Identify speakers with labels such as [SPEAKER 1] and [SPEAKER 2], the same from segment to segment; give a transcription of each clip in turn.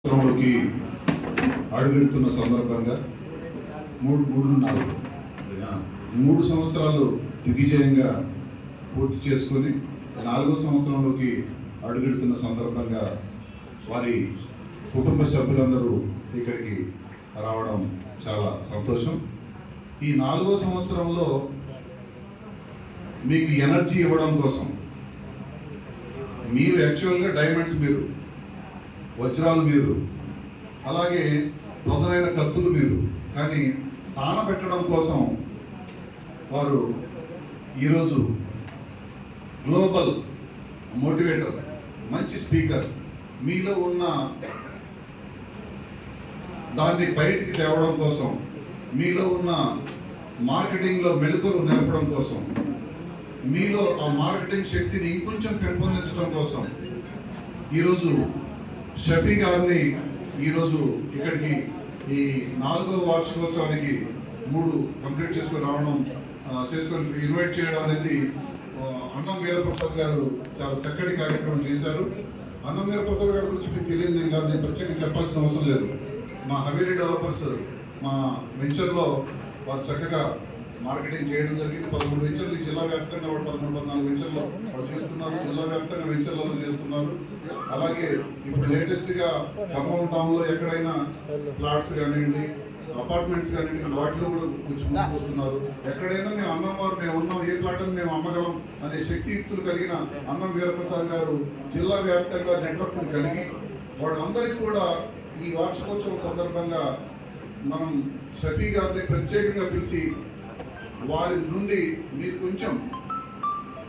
[SPEAKER 1] సంవత్సరంలోకి అడుగెడుతున్న సందర్భంగా 3 సంవత్సరాలు దిగ్విజయంగా పూర్తి చేసుకొని 4వ సంవత్సరంలోకి అడుగెడుతున్న సందర్భంగా వారి కుటుంబ సభ్యులందరూ ఇక్కడికి రావడం చాలా సంతోషం. ఈ 4వ సంవత్సరంలో మీకు ఎనర్జీ ఇవ్వడం కోసం మీరు యాక్చువల్గా డైమండ్స్, మీరు వజ్రాలు, మీరు అలాగే మొదలైన కత్తులు మీరు, కానీ సాన పెట్టడం కోసం వారు ఈరోజు గ్లోబల్ మోటివేటర్, మంచి స్పీకర్, మీలో ఉన్న దాన్ని బయటికి తేవడం కోసం, మీలో ఉన్న మార్కెటింగ్లో మెళుకువలు నిలపడం కోసం, మీలో ఆ మార్కెటింగ్ శక్తిని ఇంకొంచెం పెంపొందించడం కోసం ఈరోజు షఫీ గారిని ఈరోజు ఇక్కడికి ఈ 4వ వార్షికోత్సవానికి 3 కంప్లీట్ చేసుకొని ఇన్వైట్ చేయడం అనేది అన్నం వీరప్రసాద్ గారు చాలా చక్కటి కార్యక్రమం చేశారు. అన్నం వీరప్రసాద్ గారి గురించి మీకు తెలియదు, నేను కాదు, నేను ప్రత్యేకంగా చెప్పాల్సిన అవసరం లేదు. మా హవేలీ డెవలపర్స్ మా వెంచర్లో వారు చక్కగా మార్కెటింగ్ చేయడం జరిగింది. 13 వెంచర్లు జిల్లా వ్యాప్తంగా 13-14 వెంచర్లు వాళ్ళు చేస్తున్నారు, జిల్లా వ్యాప్తంగా వెంచర్లలో చేస్తున్నారు. అలాగే ఇప్పుడు లేటెస్ట్గా ఖమ్మం టౌన్లో ఎక్కడైనా ఫ్లాట్స్ కానివ్వండి, అపార్ట్మెంట్స్ కానివ్వండి, వాటిలో కూడా కొంచెం ముందుకు వస్తున్నారు. ఎక్కడైనా మేము అన్నవారు మేము ఉన్నాం, ఏ ప్లాట్ని మేము అమ్మగలం అనే శక్తియుక్తులు కలిగిన అన్నం వీరప్రసాద్ గారు జిల్లా వ్యాప్తంగా నెట్వర్క్ను కలిగి వాళ్ళందరికీ కూడా ఈ వార్షికోత్సవం సందర్భంగా మనం షఫీ గారిని ప్రత్యేకంగా పిలిచి వారి నుండి మీరు కొంచెం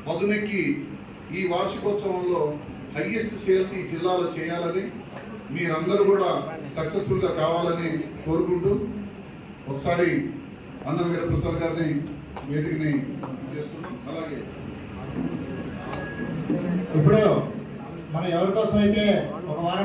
[SPEAKER 1] పదునెక్కి ఈ వార్షికోత్సవంలో హైయెస్ట్ సేల్స్ ఈ జిల్లాలో చేయాలని, మీరందరూ కూడా సక్సెస్ఫుల్గా కావాలని కోరుకుంటూ ఒకసారి అన్నం వీరప్రసాద్ గారిని వేదికని చేస్తున్నాం. అలాగే
[SPEAKER 2] ఇప్పుడు మనం ఎవరి కోసం అయితే ఒక వారం